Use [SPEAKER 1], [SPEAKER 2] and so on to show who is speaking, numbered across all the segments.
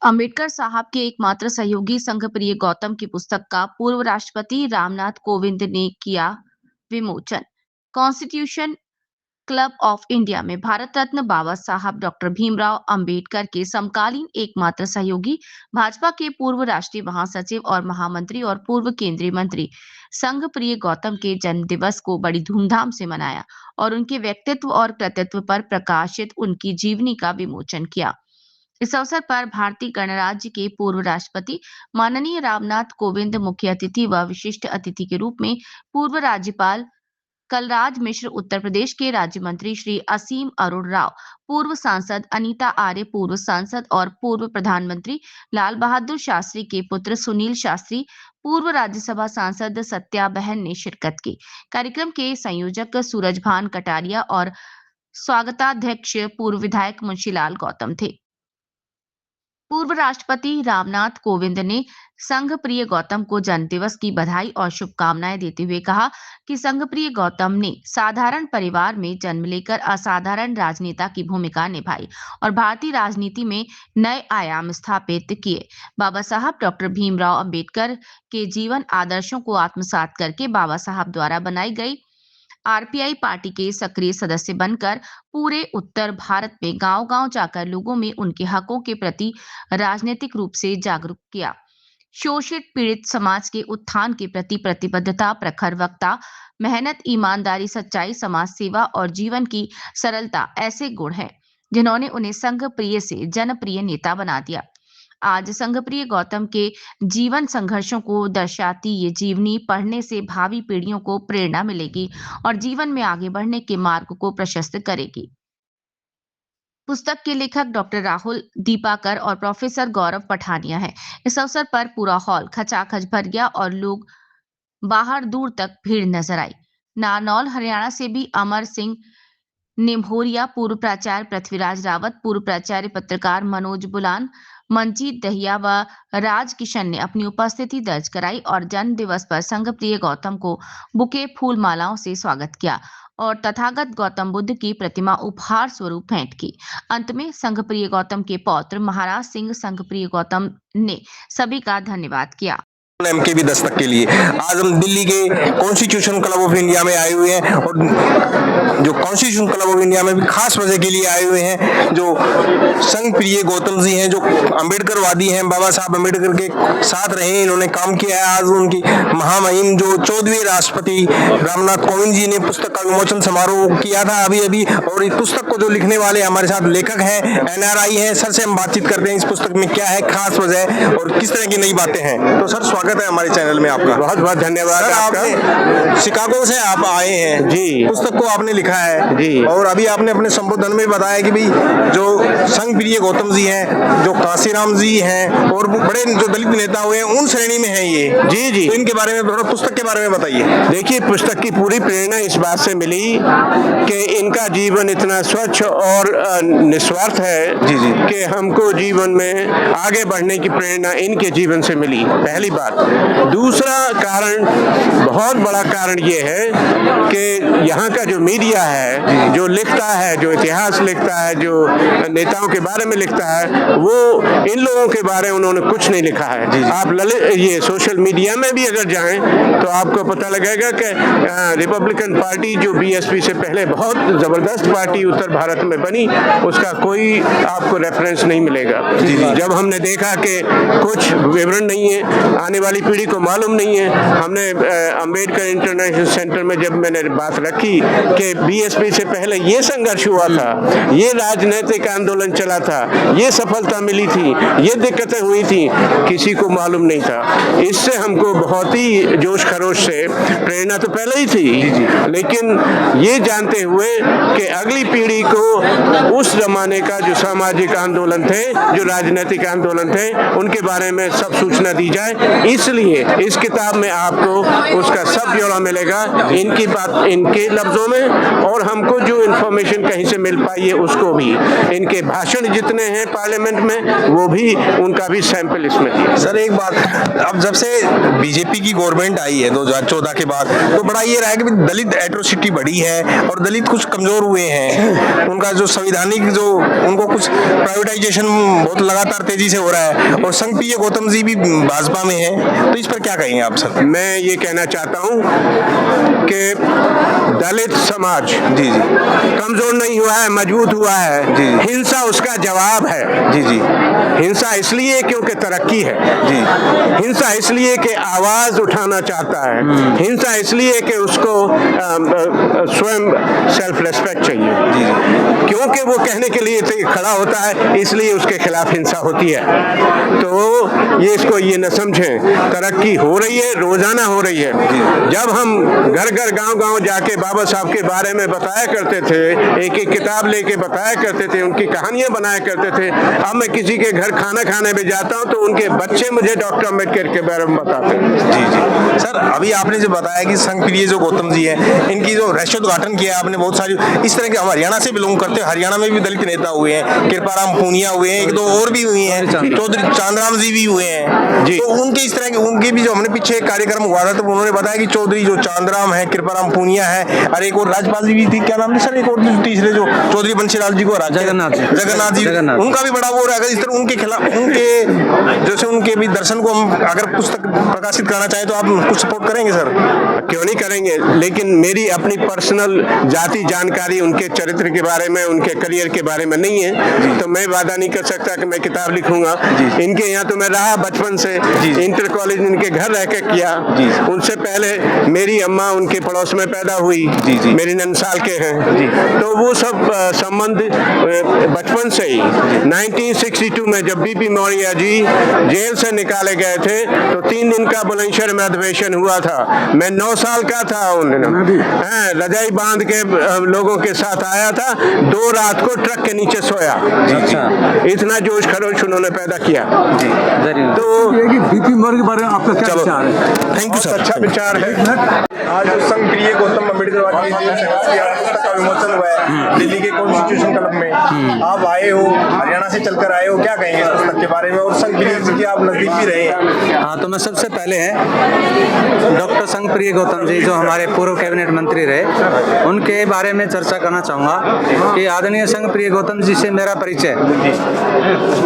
[SPEAKER 1] अंबेडकर साहब के एकमात्र सहयोगी संघ प्रिय गौतम की पुस्तक का पूर्व राष्ट्रपति रामनाथ कोविंद ने किया विमोचन। कॉन्स्टिट्यूशन क्लब ऑफ इंडिया में भारत रत्न बाबा साहब डॉक्टर भीमराव अंबेडकर के समकालीन एकमात्र सहयोगी, भाजपा के पूर्व राष्ट्रीय महासचिव और महामंत्री और पूर्व केंद्रीय मंत्री संघ प्रिय गौतम के जन्म दिवस को बड़ी धूमधाम से मनाया और उनके व्यक्तित्व और कृतित्व पर प्रकाशित उनकी जीवनी का विमोचन किया। इस अवसर पर भारतीय गणराज्य के पूर्व राष्ट्रपति माननीय रामनाथ कोविंद मुख्य अतिथि व विशिष्ट अतिथि के रूप में पूर्व राज्यपाल कलराज मिश्र, उत्तर प्रदेश के राज्य मंत्री श्री असीम अरुण राव, पूर्व सांसद अनीता आर्य, पूर्व सांसद और पूर्व प्रधानमंत्री लाल बहादुर शास्त्री के पुत्र सुनील शास्त्री, पूर्व राज्यसभा सांसद सत्या बहन ने शिरकत की। कार्यक्रम के संयोजक सूरजभान कटारिया और स्वागताध्यक्ष पूर्व विधायक मुंशीलाल गौतम थे। पूर्व राष्ट्रपति रामनाथ कोविंद ने संघ प्रिय गौतम को जन्मदिवस की बधाई और शुभकामनाएं देते हुए कहा कि संघ प्रिय गौतम ने साधारण परिवार में जन्म लेकर असाधारण राजनेता की भूमिका निभाई और भारतीय राजनीति में नए आयाम स्थापित किए। बाबा साहब डॉक्टर भीमराव अंबेडकर के जीवन आदर्शों को आत्मसात करके बाबा साहब द्वारा बनाई गई आरपीआई पार्टी के सक्रिय सदस्य बनकर पूरे उत्तर भारत में गांव-गांव जाकर लोगों में उनके हकों के प्रति राजनीतिक रूप से जागरूक किया। शोषित पीड़ित समाज के उत्थान के प्रति प्रतिबद्धता, प्रखर वक्ता, मेहनत, ईमानदारी, सच्चाई, समाज सेवा और जीवन की सरलता ऐसे गुण हैं जिन्होंने उन्हें संघ प्रिय से जनप्रिय नेता बना दिया। आज संघ प्रिय गौतम के जीवन संघर्षों को दर्शाती ये जीवनी पढ़ने से भावी पीढ़ियों को प्रेरणा मिलेगी और जीवन में आगे बढ़ने के मार्ग को प्रशस्त करेगी। पुस्तक के लेखक डॉक्टर राहुल दीपाकर और प्रोफेसर गौरव पठानिया है। इस अवसर पर पूरा हॉल खचाखच भर गया और लोग बाहर दूर तक भीड़ नजर आई। नारनौल हरियाणा से भी अमर सिंह निम्होरिया, पूर्व प्राचार्य पृथ्वीराज रावत, पूर्व प्राचार्य पत्रकार मनोज बुलान, मंजीत दहिया व राज किशन ने अपनी उपस्थिति दर्ज कराई और जन्म दिवस पर संघ प्रिय गौतम को बुके फूल मालाओं से स्वागत किया और तथागत गौतम बुद्ध की प्रतिमा उपहार स्वरूप भेंट की। अंत में संघ प्रिय गौतम के पौत्र महाराज सिंह संघ प्रिय गौतम ने सभी का धन्यवाद किया।
[SPEAKER 2] एमके भी दस्तक के लिए आज हम दिल्ली के कॉन्स्टिट्यूशन क्लब ऑफ इंडिया में आए हुए हैं और जो कॉन्स्टिट्यूशन क्लब ऑफ इंडिया में भी खास वजह के लिए आए हुए हैं। जो संघ प्रिय गौतम जी हैं, जो अंबेडकरवादी हैं, बाबा साहब अंबेडकर के साथ रहे, इन्होंने काम किया है। आज उनकी महामहिम जो 14वें राष्ट्रपति रामनाथ कोविंद जी ने पुस्तक का विमोचन समारोह किया था अभी और इस पुस्तक को जो लिखने वाले हमारे साथ लेखक हैं, एनआरआई हैं। सर से हम बातचीत करते हैं इस पुस्तक में क्या है खास वजह और किस तरह की नई बातें हैं। तो सर स्वागत है हमारे चैनल में आपका।
[SPEAKER 3] बहुत बहुत धन्यवाद आपका।
[SPEAKER 2] शिकागो से आप आए हैं
[SPEAKER 3] जी।
[SPEAKER 2] पुस्तक को आपने लिखा है
[SPEAKER 3] जी।
[SPEAKER 2] और अभी आपने अपने संबोधन में बताया कि भाई जो संघ प्रिय गौतम जी हैं, जो कांसीराम जी हैं और बड़े जो दलित नेता हुए हैं उन श्रेणी में हैं ये।
[SPEAKER 3] जी जी।
[SPEAKER 2] तो इनके बारे में थोड़ा पुस्तक के बारे में बताइए।
[SPEAKER 3] देखिए, पुस्तक की पूरी प्रेरणा इस बात से मिली कि इनका जीवन इतना स्वच्छ और निस्वार्थ है
[SPEAKER 2] जी जी
[SPEAKER 3] कि हमको जीवन में आगे बढ़ने की प्रेरणा इनके जीवन से मिली, पहली बात। दूसरा कारण, बहुत बड़ा कारण ये है कि यहाँ का जो मीडिया है, जो लिखता है, जो इतिहास लिखता है, जो नेताओं के बारे में लिखता है, वो इन लोगों के बारे में उन्होंने कुछ नहीं लिखा है। आप ये सोशल मीडिया में भी अगर जाएं तो आपको पता लगेगा कि रिपब्लिकन पार्टी जो बीएसपी से पहले बहुत जबरदस्त पार्टी उत्तर भारत में बनी, उसका कोई आपको रेफरेंस नहीं मिलेगा। जब हमने देखा कि कुछ विवरण नहीं है, आने वाली पीढ़ी को मालूम नहीं है, हमने अंबेडकर इंटरनेशनल सेंटर में जब मैंने बात रखी कि बीएसपी से पहले ये संघर्ष हुआ था, ये राजनीतिक आंदोलन चला था, ये सफलता मिली थी, ये दिक्कतें हुई थी, किसी को मालूम नहीं था। इससे हमको बहुत ही जोश खरोश से प्रेरणा तो पहले ही थी, लेकिन ये जानते हुए कि अगली पीढ़ी को उस जमाने का जो सामाजिक आंदोलन थे, जो राजनीतिक आंदोलन थे, उनके बारे में सब सूचना दी जाए। इसलिए इस किताब में आपको उसका सब ब्यौरा मिलेगा इनकी बात इनके लफ्जों में, और हमको जो इन्फॉर्मेशन कहीं से मिल पाई है उसको भी, इनके भाषण जितने हैं पार्लियामेंट में वो भी, उनका भी सैंपल इसमें दिया।
[SPEAKER 2] सर एक बात, अब जब से बीजेपी की गवर्नमेंट आई है 2014 के बाद, तो बड़ा ये रहा है कि दलित एट्रोसिटी बढ़ी है और दलित कुछ कमजोर हुए हैं। उनका जो संवैधानिक जो उनको कुछ प्राइवेटाइजेशन बहुत लगातार तेजी से हो रहा है, और संघ प्रिय गौतम जी भी भाजपा में है, तो इस पर क्या कहेंगे आप सर?
[SPEAKER 3] मैं ये कहना चाहता हूँ कि दलित समाज
[SPEAKER 2] जी जी
[SPEAKER 3] कमजोर नहीं हुआ है, मजबूत हुआ है।
[SPEAKER 2] जी।
[SPEAKER 3] हिंसा उसका जवाब है।
[SPEAKER 2] जी जी
[SPEAKER 3] हिंसा इसलिए क्योंकि तरक्की है।
[SPEAKER 2] जी
[SPEAKER 3] हिंसा इसलिए कि आवाज उठाना चाहता है। हिंसा इसलिए कि उसको स्वयं सेल्फ रेस्पेक्ट चाहिए।
[SPEAKER 2] जी जी
[SPEAKER 3] क्योंकि वो कहने के लिए खड़ा होता है, इसलिए उसके खिलाफ हिंसा होती है। तो ये इसको ये न समझें, तरक्की हो रही है, रोजाना हो रही है। जब हम घर घर गांव गांव जाके बाबा साहब के बारे में बताया करते थे, एक एक किताब लेके बताया करते थे, उनकी कहानियां बनाया करते थे। अब मैं किसी के घर खाना खाने में जाता हूं तो उनके बच्चे मुझे डॉक्टर अम्बेडकर के बारे में बताते हैं।
[SPEAKER 2] जी जी सर, अभी आपने जो बताया कि संघ प्रिय जो गौतम जी हैं, इनकी जो राष्ट्रोद्घाटन किया आपने, बहुत सारी इस तरह के, हम हरियाणा से बिलोंग करते हैं, हरियाणा में भी दलित नेता हुए हैं, कृपाराम पूनिया हुए हैं, एक दो और भी हुई हैं, चौधरी चांदराम जी भी हुए हैं जी। तो उनके इस तरह के, उनके भी जो हमने पीछे एक कार्यक्रम हुआ था, तो उन्होंने बताया कि चौधरी जो चांदराम है, कृपाराम पूनिया है, और एक और राजपाल जी भी थी, क्या नाम है सर, एक और तीसरे जो चौधरी बंशीलाल जी को, जगन्नाथ जी, उनका भी बड़ा वो रहेगा। इस तरह उनके खिलाफ, उनके जैसे उनके भी दर्शन को हम अगर पुस्तक प्रकाशित करना चाहें तो आप कुछ सपोर्ट करेंगे सर?
[SPEAKER 3] क्यों नहीं करेंगे, लेकिन मेरी अपनी पर्सनल जाति जानकारी उनके चरित्र के बारे में, उनके करियर के बारे में नहीं है, तो मैं वादा नहीं कर सकता कि मैं किताब लिखूंगा। इनके यहाँ तो मैं रहा बचपन से, इंटर कॉलेज इनके घर रह के किया। उनसे पहले मेरी अम्मा उनके पड़ोस में पैदा हुई, मेरी नंसाल के हैं, तो वो सब संबंध बचपन से ही। 1962 में जब बीपी मौर्य जी जेल से निकाले गए थे, तो 3 दिन का बुलंदशहर में अधिवेशन हुआ था। मैं 9 साल का था उन दिनों, रजाई बांध के लोगों के साथ आया था, 2 रात को ट्रक के नीचे सोया। इतना जोश खरोश उन्होंने पैदा किया। तो
[SPEAKER 4] बीपी मौर्य के बारे में आपका क्या विचार है?
[SPEAKER 2] Thank you sir.
[SPEAKER 3] अच्छा विचार है।
[SPEAKER 2] आज संघ प्रिय गौतम अम्बेडकर पुस्तक का विमोचन हुआ है दिल्ली के कॉन्स्टिट्यूशन क्लब में, आप आए हो, हरियाणा से चलकर आए हो, क्या कहेंगे इस पुस्तक के बारे में? और संघ प्रिय जी के आप नजदीक भी रहे हैं।
[SPEAKER 4] हाँ, तो मैं सबसे पहले डॉक्टर संघ प्रिय गौतम जी जो हमारे पूर्व कैबिनेट मंत्री रहे, उनके बारे में चर्चा करना चाहूँगा कि आदरणीय संघ प्रिय गौतम जी से मेरा परिचय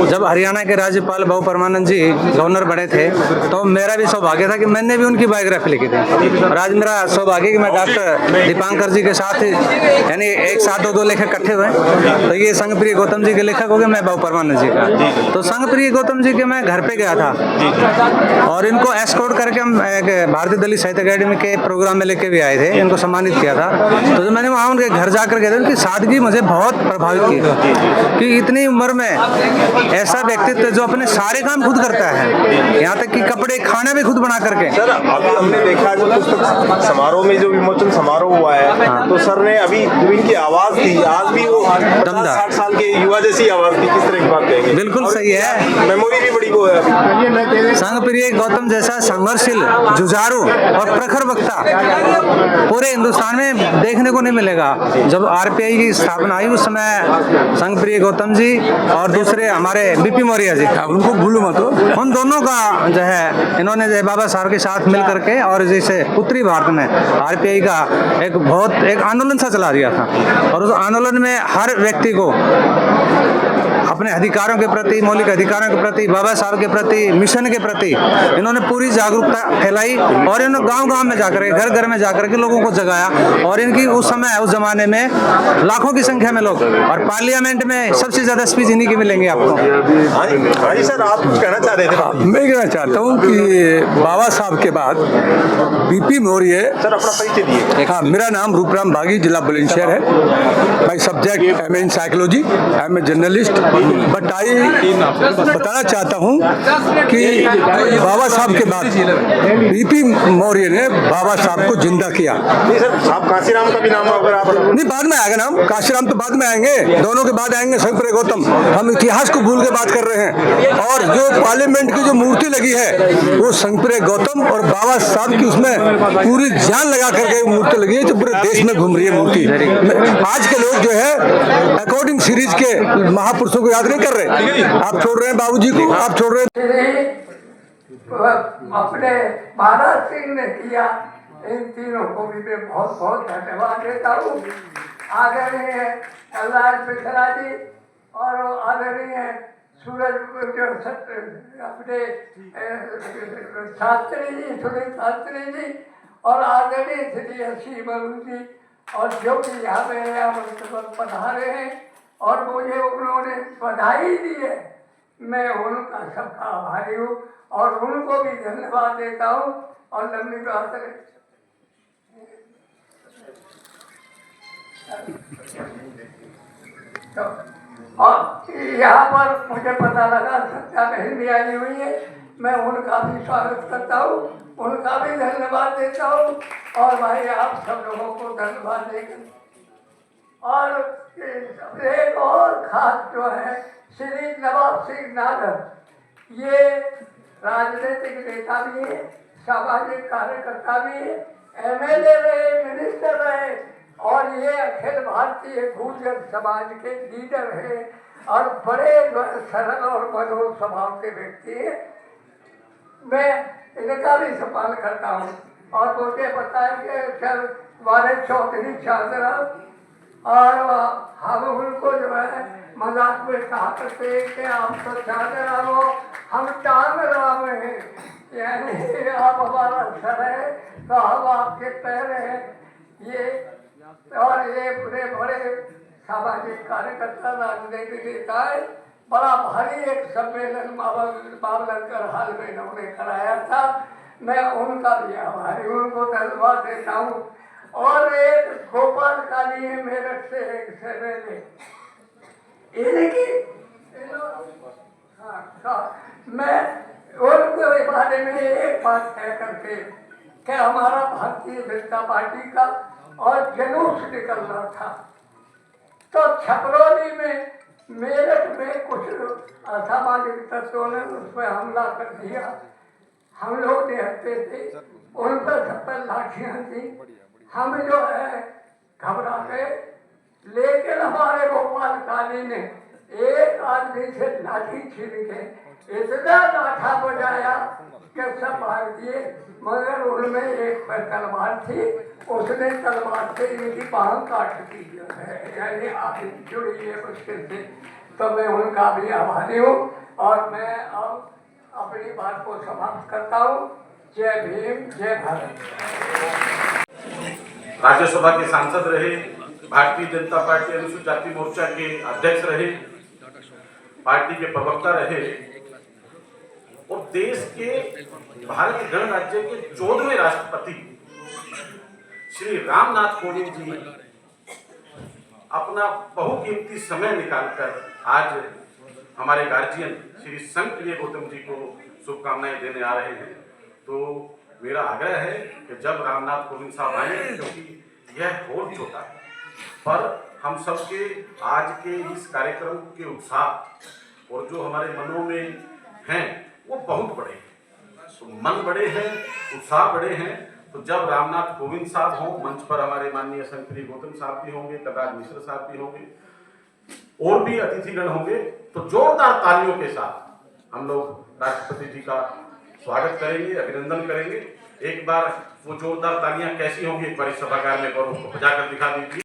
[SPEAKER 4] जब हरियाणा के राज्यपाल बहु परमानंद जी गवर्नर बने थे, तो मेरा भी सौभाग्य था कि मैंने भी उनकी बायोग्राफी लिखी थी। और आज मेरा सौभाग्य कि मैं डॉक्टर दीपांकर जी के साथ, यानी एक साथ 2 लेखक इकट्ठे हुए, तो ये संघ प्रिय गौतम जी के लेखक हो गए, मैं बहु परमानंद जी का। तो संघ प्रिय गौतम जी के मैं घर पे गया था और इनको एस्कॉर्ट करके हम भारतीय दलित साहित्य अकेडमी के प्रोग्राम में लेके भी आए थे, इनको सम्मानित किया था। तो जब मैंने वहाँ उनके घर जाकर गए थे, उनकी सादगी मुझे बहुत प्रभावित की कि इतनी उम्र में ऐसा व्यक्तित्व जो अपने सारे काम खुद करता है, यहाँ तक कि कपड़े खाना भी खुद बना करके।
[SPEAKER 2] सर अभी हमने देखा जो पुस्तक समारोह में जो विमोचन समारोह हुआ है, तो सर ने अभी जो इनकी आवाज थी, आज भी वो 50-60 साल के युवा जैसी आवाज थी, किस तरह की बात कहेंगे?
[SPEAKER 4] बिल्कुल सही है,
[SPEAKER 2] मेमोरी भी बड़ी वो है अभी।
[SPEAKER 4] संघ प्रिय गौतम जैसा संघर्षशील, जुझारू और प्रखर वक्ता पूरे हिंदुस्तान में देखने को नहीं मिलेगा। जब आरपीआई की स्थापना हुई उस समय संघ प्रिय गौतम जी और दूसरे हमारे बीपी मौर्य जी, उनको भूलो मत, उन दोनों का जो है इन्होंने जो बाबा साहब के साथ मिल करके और जैसे उत्तरी भारत में आरपीआई का एक आंदोलन सा चला दिया था, और उस आंदोलन में हर व्यक्ति को अपने अधिकारों के प्रति, मौलिक अधिकारों के प्रति, बाबा साहब के प्रति, मिशन के प्रति इन्होंने पूरी जागरूकता फैलाई और इन्होंने गांव-गांव में जाकर के, घर-घर में जाकर के लोगों को जगाया। और इनकी उस समय, उस जमाने में लाखों की संख्या में लोग, और पार्लियामेंट में सबसे ज्यादा स्पीच इन्हीं की मिलेंगे आपको।
[SPEAKER 2] हाँ जी सर, आप कुछ कहना चाह रहे थे?
[SPEAKER 5] मैं कहना चाहता हूँ कि बाबा साहब के बाद बीपी मौर्य।
[SPEAKER 2] सर अपना परिचय दिए।
[SPEAKER 5] हाँ, मेरा नाम रूपराम बागी, जिला बुलंदशहर है। My subject M A in psychology, I am a journalist, बताना चाहता हूँ कि बाबा साहब के बाद बीपी मौर्य ने बाबा साहब को जिंदा किया।
[SPEAKER 6] नहीं सर, आप कांशीराम का भी नाम अगर आप
[SPEAKER 5] नहीं, बाद में आएगा नाम, कांशीराम तो बाद में आएंगे, दोनों के बाद आएंगे संग प्रिय गौतम। हम इतिहास को भूल के बात कर रहे हैं। और जो पार्लियामेंट की जो मूर्ति लगी है वो संग प्रिय गौतम और बाबा साहब की उसमें पूरी जान लगा करके मूर्ति लगी है, जो पूरे देश में घूम रही है मूर्ति। आज के लोग जो है अकॉर्डिंग सीरीज के महापुरुषों को याद नहीं कर रहे। आप छोड़ रहे हैं बाबूजी को, आप छोड़ रहे हैं
[SPEAKER 7] अपने महाराज सिंह ने किया। इन तीनों को भी मैं बहुत बहुत धन्यवाद देता हूँ। आदरणीय कल्लार मिश्रा जी और आदरणीय सूरज अपने शास्त्री जी, सुनील शास्त्री जी और आदरणीय श्री असी बलू जी, और जो कि यहाँ मेरे यहाँ पधारे हैं और मुझे उन्होंने बधाई दी है, मैं उनका सबका आभारी हूँ और उनको भी धन्यवाद देता हूँ। और लंबी बात है तो, और यहाँ पर मुझे पता लगा सत्या बहन भी आई हुई है, मैं उनका भी स्वागत करता हूँ, उनका भी धन्यवाद देता हूँ। और भाई आप सब लोगों को धन्यवाद देकर, और एक और खास जो है श्री नवाब सिंह नागर, ये राजनीतिक नेता भी है, सामाजिक कार्यकर्ता भी है, एमएलए रहे, मिनिस्टर रहे, और ये अखिल भारतीय गुर्जर समाज के लीडर है और बड़े सरल और मधुर स्वभाव के व्यक्ति है। मैं इनका भी सम्मान करता हूँ और मुझे पता है कि सर हमारे चौधरी चांदराम, और हम उनको जो है मजाक में कहा करते हैं कि आप तो चांदराम हो, हम चांदराम हैं, यानी आप हमारा सर है तो हम आपके पैर हैं। ये और ये बड़े बड़े सामाजिक कार्यकर्ता, राजनीतिक नेता है। बड़ा भारी एक सम्मेलन बाबलंकर हाल में इन्होंने कराया था, मैं उनका भी आभारी, उनको धन्यवाद देता हूँ। और एक गोपाल काली है मेरठ से, एक सेवेले, इनकी मैं उनके बारे में एक बात कह करके कि हमारा भारतीय जनता पार्टी का और जुलूस निकल रहा था तो छपरौली में, मेरठ में कुछ असामाजिक तत्वों ने उस पर हमला कर दिया। हम लोग निहत्ते थे, उन पर सब पर लाठियां थी, हम जो है घबरा गए, लेकिन हमारे गोपाल काली ने एक आदमी से लाठी छीन के इतना लाठा बजाया कि सब भाग दिए, मगर उनमें एक पर तलवार थी, उसने तलवार से इनकी बाह काट दी जो है, यानी आप जुड़ी है मुश्किल से। तो मैं उनका भी आभारी हूँ और मैं अब अपनी बात को समाप्त करता हूँ। जय भीम, जय भारत।
[SPEAKER 8] राज्यसभा के सांसद रहे, भारतीय जनता पार्टी अनुसूचित जाति मोर्चा के अध्यक्ष रहे, पार्टी के प्रवक्ता रहे और देश के भारत गणराज्य के 14वें राष्ट्रपति श्री रामनाथ कोविंद जी अपना बहुकीमती समय निकालकर आज हमारे गार्जियन श्री संघ प्रिय गौतम जी को शुभकामनाएं देने आ रहे हैं। तो मेरा आग्रह है कि जब रामनाथ कोविंद साहब आएंगे, क्योंकि यह होल छोटा है, पर हम सबके आज के इस कार्यक्रम के उत्साह और जो हमारे मनों में हैं वो बहुत बड़े हैं। तो मन बड़े हैं, उत्साह बड़े हैं। तो जब रामनाथ कोविंद साहब हों, मंच पर हमारे माननीय संघ प्रिय गौतम साहब भी होंगे, कदार मिश्र साहब भी होंगे और भी अतिथिगण होंगे, तो जोरदार तालियों के साथ हम लोग राष्ट्रपति जी का स्वागत करेंगे, अभिनंदन करेंगे। एक बार वो जोरदार तालियां कैसी होंगी, एक बार इस सभागार में गौरव को बजाकर दिखा दीजिए।